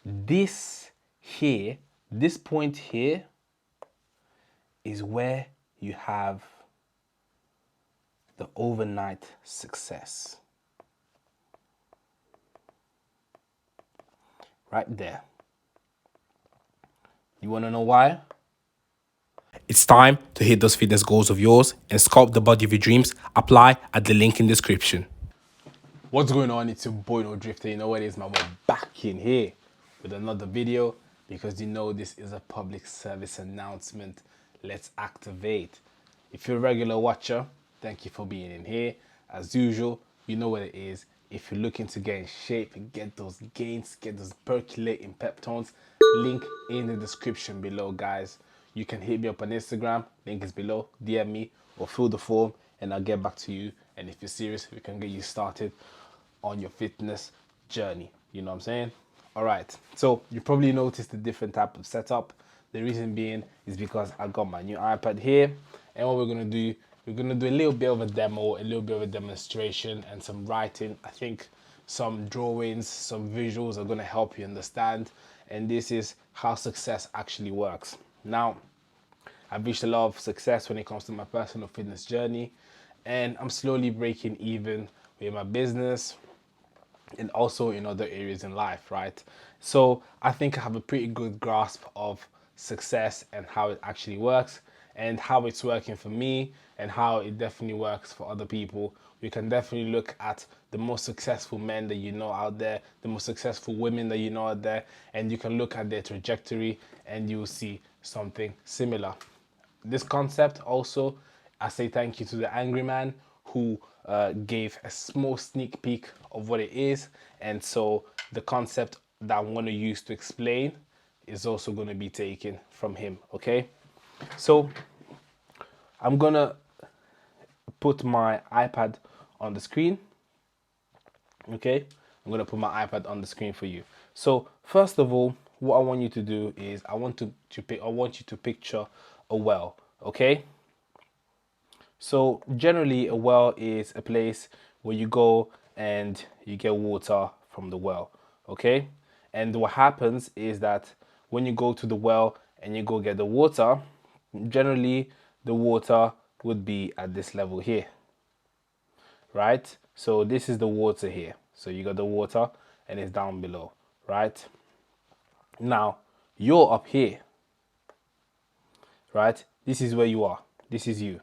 This here, this point here is where you have the overnight success. Right there. You want to know why? It's time to hit those fitness goals of yours and sculpt the body of your dreams. Apply at the link in description. What's going on? It's your boy No Drifter. You know what it is, man? We're back in here with another video because you know this is a public service announcement. Let's activate. If you're a regular watcher, thank you for being in here. As usual, you know what it is. If you're looking to get in shape and get those gains, get those percolating peptones, link in the description below, guys. You can hit me up on Instagram, link is below, DM me or fill the form and I'll get back to you. And if you're serious, we can get you started on your fitness journey. You know what I'm saying? All right, so you probably noticed the different type of setup. The reason being is because I got my new iPad here, and what we're gonna do, we're gonna do a little bit of a demo, a little bit of a demonstration and some writing. I think some drawings, some visuals are gonna help you understand, and this is how success actually works. Now, I've reached a lot of success when it comes to my personal fitness journey, and I'm slowly breaking even with my business and also in other areas in life, right? So I think I have a pretty good grasp of success and how it actually works and how it's working for me and how it definitely works for other people. We can definitely look at the most successful men that you know out there, the most successful women that you know out there, and you can look at their trajectory and you'll see something similar. This concept also, I say thank you to the Angry Man who gave a small sneak peek of what it is. And so the concept that I'm going to use to explain is also going to be taken from him. Okay, so I'm going to put my iPad on the screen. Okay, I'm going to put my iPad on the screen for you. So first of all, what I want you to do is I want you to picture a well. Okay, so generally a well is a place where you go and you get water from the well. Okay, and what happens is that when you go to the well and you go get the water, generally the water would be at this level here, right? So this is the water here. So you got the water and it's down below, right? Now you're up here, right? This is where you are. This is you.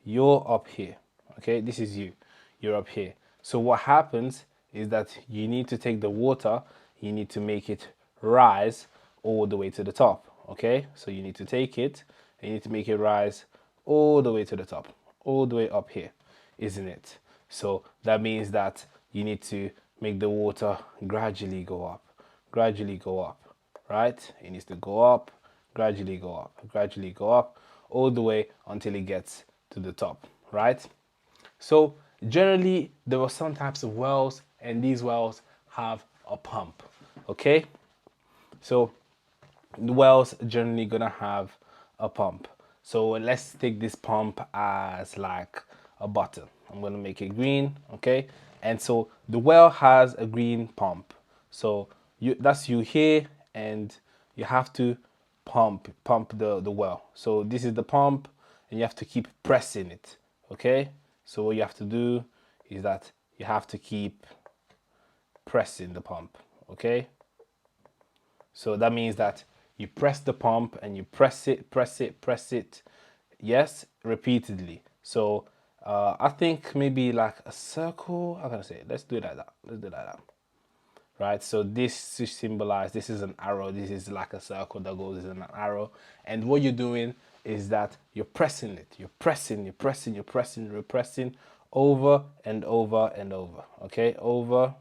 You're up here. Okay, this is you. You're up here. So what happens is that you need to take the water, you need to make it rise all the way to the top. Okay, so you need to take it and you need to make it rise all the way to the top, all the way up here, isn't it? So that means that you need to make the water gradually go up, right? It needs to go up, gradually go up, all the way until it gets to the top, right? So generally there are some types of wells and these wells have a pump. Okay, so the wells generally gonna have a pump. So let's take this pump as like a button. I'm gonna make it green. Okay, and so the well has a green pump. So that's you here, and you have to pump the well. So this is the pump and you have to keep pressing it. Okay, so what you have to do is that you have to keep pressing the pump. Okay, so that means that you press the pump and you press it, yes, repeatedly. So I think maybe like a circle. I'm gonna say, let's do it like that. Let's do it like that. Right, so this to symbolize, this is an arrow, this is like a circle that goes in an arrow, and what you're doing is that you're pressing it, you're pressing over and over and over. Okay, over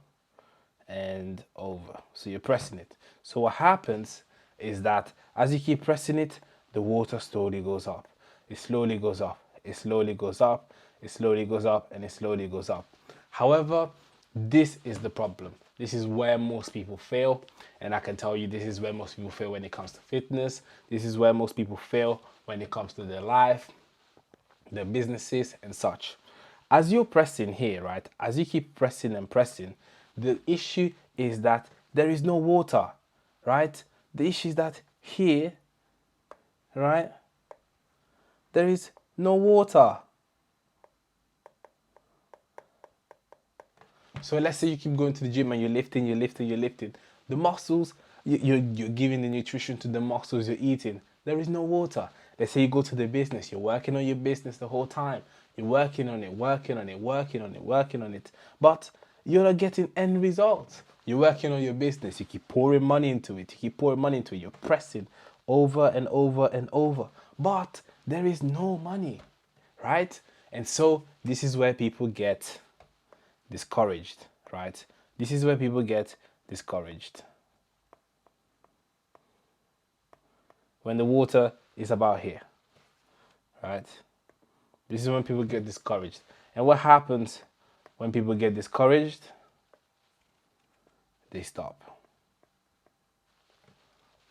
and over. So you're pressing it. So what happens is that as you keep pressing it, the water slowly goes up. It slowly goes up. It slowly goes up. It slowly goes up, and it slowly goes up. However, this is the problem. This is where most people fail. And I can tell you this is where most people fail when it comes to fitness. This is where most people fail when it comes to their life, their businesses and such. As you're pressing here, right, as you keep pressing and pressing, the issue is that there is no water, right? The issue is that here, right, there is no water. So let's say you keep going to the gym and you're lifting, you're lifting, you're lifting. The muscles, you're giving the nutrition to the muscles you're eating. There is no water. Let's say you go to the business, you're working on your business the whole time. You're working on it, working on it, working on it, working on it. But you're not getting end results. You're working on your business, you keep pouring money into it, you keep pouring money into it, you're pressing over and over and over. But there is no money, right? And so this is where people get discouraged, right? This is where people get discouraged. When the water is about here, right? This is when people get discouraged. And what happens when people get discouraged? They stop.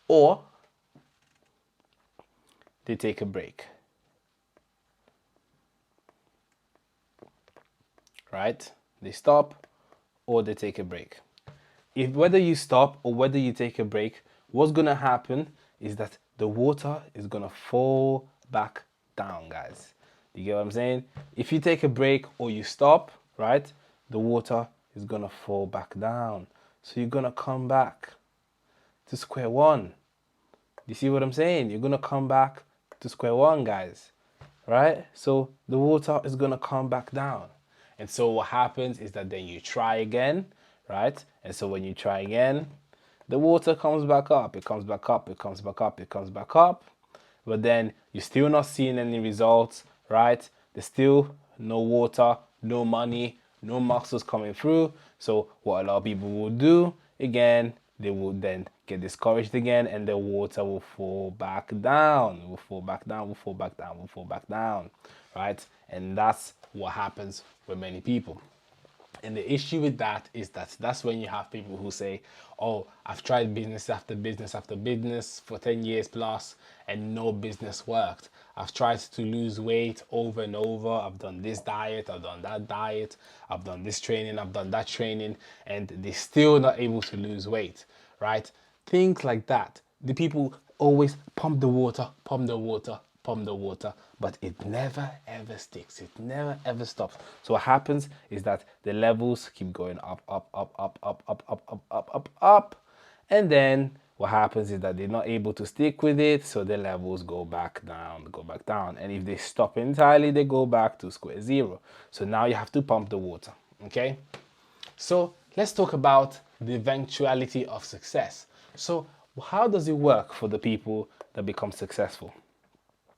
Or they take a break. Right? They stop or they take a break. If whether you stop or whether you take a break, what's gonna happen is that the water is gonna fall back down, guys. You get what I'm saying? If you take a break or you stop, right, the water is gonna fall back down. So you're gonna come back to square one. You see what I'm saying? You're gonna come back to square one, guys, right? So the water is gonna come back down. And so what happens is that then you try again, right? And so when you try again, the water comes back up, it comes back up, it comes back up, it comes back up. But then you're still not seeing any results, right? There's still no water, no money, no muscles coming through. So what a lot of people will do, again, they will then get discouraged again and the water will fall back down, will fall back down, will fall back down, will fall back down, right? And that's what happens with many people. And the issue with that is that that's when you have people who say, oh, I've tried business after business after business for 10 years plus and no business worked. I've tried to lose weight over and over. I've done this diet, I've done that diet, I've done this training, I've done that training, and they're still not able to lose weight, right? Things like that. The people always pump the water, pump the water, pump the water, but it never ever sticks. It never ever stops. So what happens is that the levels keep going up, up, up, up, up, up, up, up, up, up, up, and then what happens is that they're not able to stick with it, so the levels go back down, go back down, and if they stop entirely, they go back to square zero. So now you have to pump the water. Okay, so let's talk about the eventuality of success. So how does it work for the people that become successful?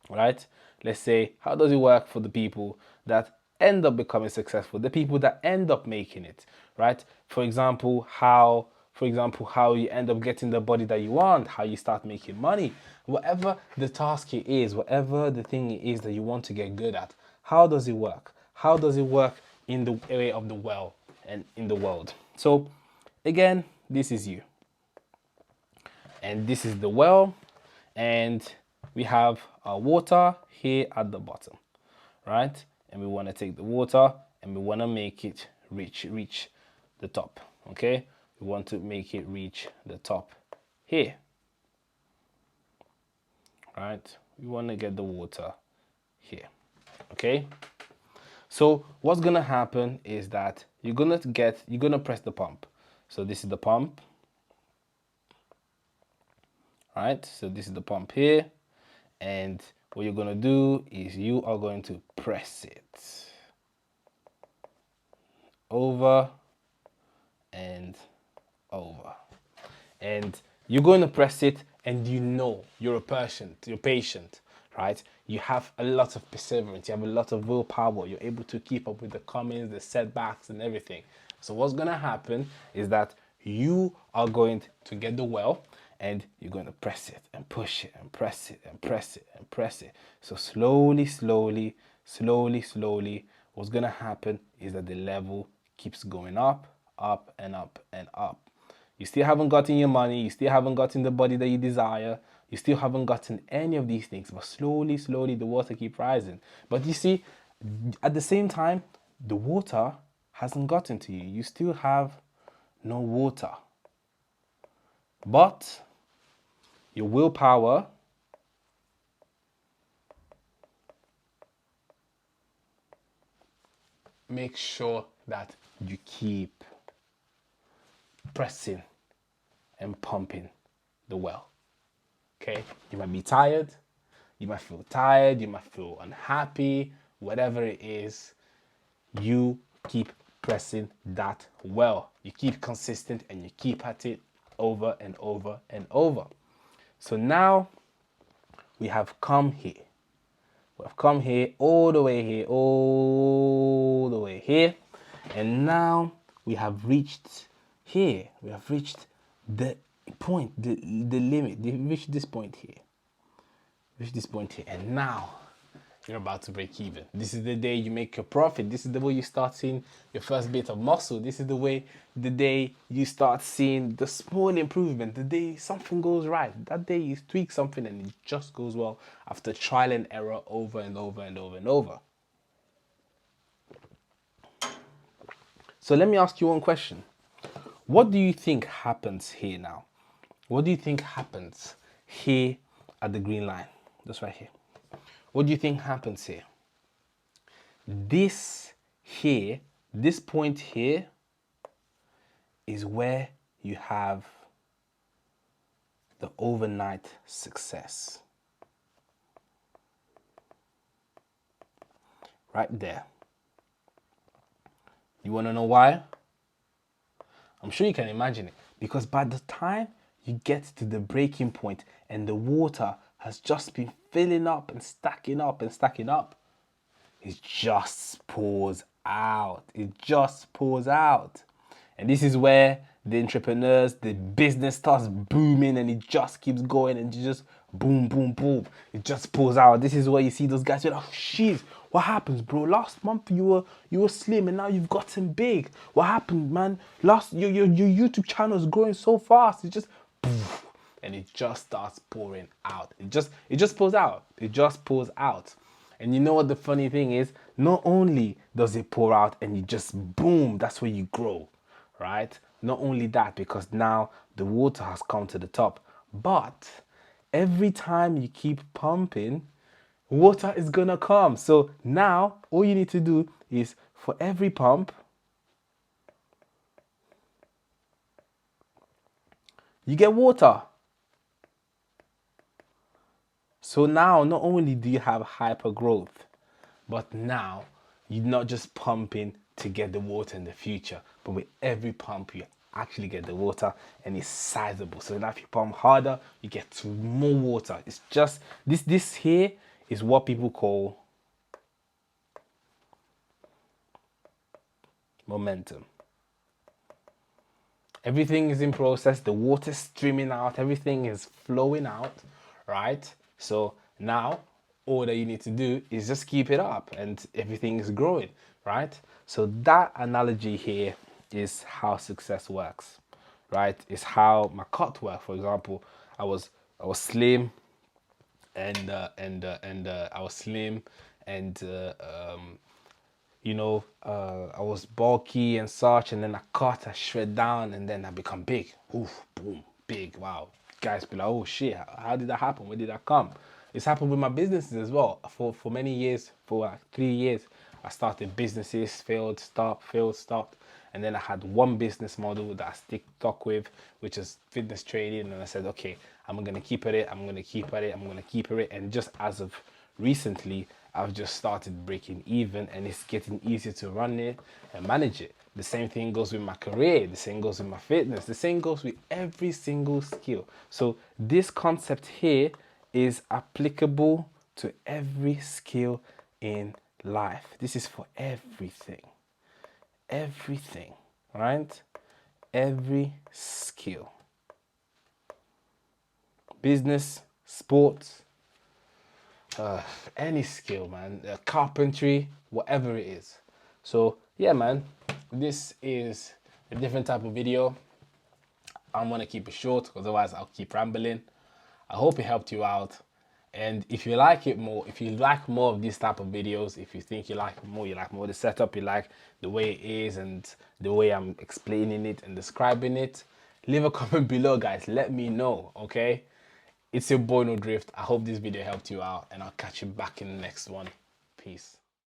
Right? Let's say, how does it work for the people that end up becoming successful, the people that end up making it, right? For example, how you end up getting the body that you want, how you start making money, whatever the task it is, whatever the thing it is that you want to get good at, how does it work? How does it work in the area of the well and in the world? So again, this is you. And this is the well, and we have our water here at the bottom, right? And we want to take the water and we want to make it reach the top, okay? We want to make it reach the top here, right? We want to get the water here, okay? So what's gonna happen is that you're gonna press the pump. So this is the pump, right? So this is the pump here, and what you're gonna do is you are going to press it over and over, and you're going to press it, and you know you're patient, right? You have a lot of perseverance, you have a lot of willpower, you're able to keep up with the comings, the setbacks and everything. So what's gonna happen is that you are going to get the well, and you're going to press it and push it and press it and press it and press it. So slowly, slowly, slowly, slowly, what's gonna happen is that the level keeps going up, up and up and up. You still haven't gotten your money, you still haven't gotten the body that you desire, you still haven't gotten any of these things, but slowly, slowly the water keeps rising. But you see, at the same time, the water hasn't gotten to you. You still have no water. But your willpower make sure that you keep pressing and pumping the well. Okay, you might be tired, you might feel tired, you might feel unhappy, whatever it is, you keep pressing that well. You keep consistent and you keep at it over and over and over. So now we have come here. We have come here, all the way here, all the way here. And now we have reached here. We have reached the point, the limit. We've reached this point here. Reach this point here. And now you're about to break even. This is the day you make your profit. This is the way you start seeing your first bit of muscle. This is the day you start seeing the small improvement. The day something goes right. That day you tweak something and it just goes well after trial and error over and over and over and over. So let me ask you one question. What do you think happens here now? What do you think happens here at the green line? That's right here. What do you think happens here? This here, this point here is where you have the overnight success. Right there. You want to know why? I'm sure you can imagine it. Because by the time you get to the breaking point and the water has just been filling up and stacking up and stacking up, it just pours out. It just pours out. And this is where the entrepreneurs, the business starts booming and it just keeps going and you just boom, boom, boom. It just pours out. This is where you see those guys, you're like, oh, shit, what happens, bro? Last month you were slim and now you've gotten big. What happened, man? Your YouTube channel is growing so fast. It just poof, and it just starts pouring out. It just pours out. It just pours out. And you know what the funny thing is? Not only does it pour out and you just boom, that's where you grow, right? Not only that, because now the water has come to the top, but every time you keep pumping, water is gonna come. So now all you need to do is for every pump, you get water. So now not only do you have hyper growth, but now you're not just pumping to get the water in the future, but with every pump you actually get the water and it's sizable. So now if you pump harder, you get more water. It's just this here is what people call momentum. Everything is in process, the water's streaming out, everything is flowing out, right? So now all that you need to do is just keep it up and everything is growing, right? So that analogy here is how success works, right? It's how my cut worked. For example, I was slim and I was slim and you know, I was bulky and such, and then I cut, I shred down, and then I become big. Oof, boom, big, wow. Guys be like, oh shit, how did that happen? Where did that come? It's happened with my businesses as well. For many years, for like 3 years, I started businesses, failed, stopped. And then I had one business model that I stuck with, which is fitness training. And I said, okay, I'm gonna keep at it, I'm gonna keep at it, I'm gonna keep at it. And just as of recently, I've just started breaking even and it's getting easier to run it and manage it. The same thing goes with my career, the same goes with my fitness, the same goes with every single skill. So this concept here is applicable to every skill in life. This is for everything. Everything, right? Every skill. Business, sports, any skill, man, carpentry, whatever it is. So yeah, man, this is a different type of video. I'm gonna keep it short because otherwise I'll keep rambling. I hope it helped you out, and if you like it more, if you like more of these type of videos, if you think you like more the setup, you like the way it is and the way I'm explaining it and describing it, Leave a comment below, guys. Let me know, okay? It's your boy No Drift. I hope this video helped you out, and I'll catch you back in the next one. Peace.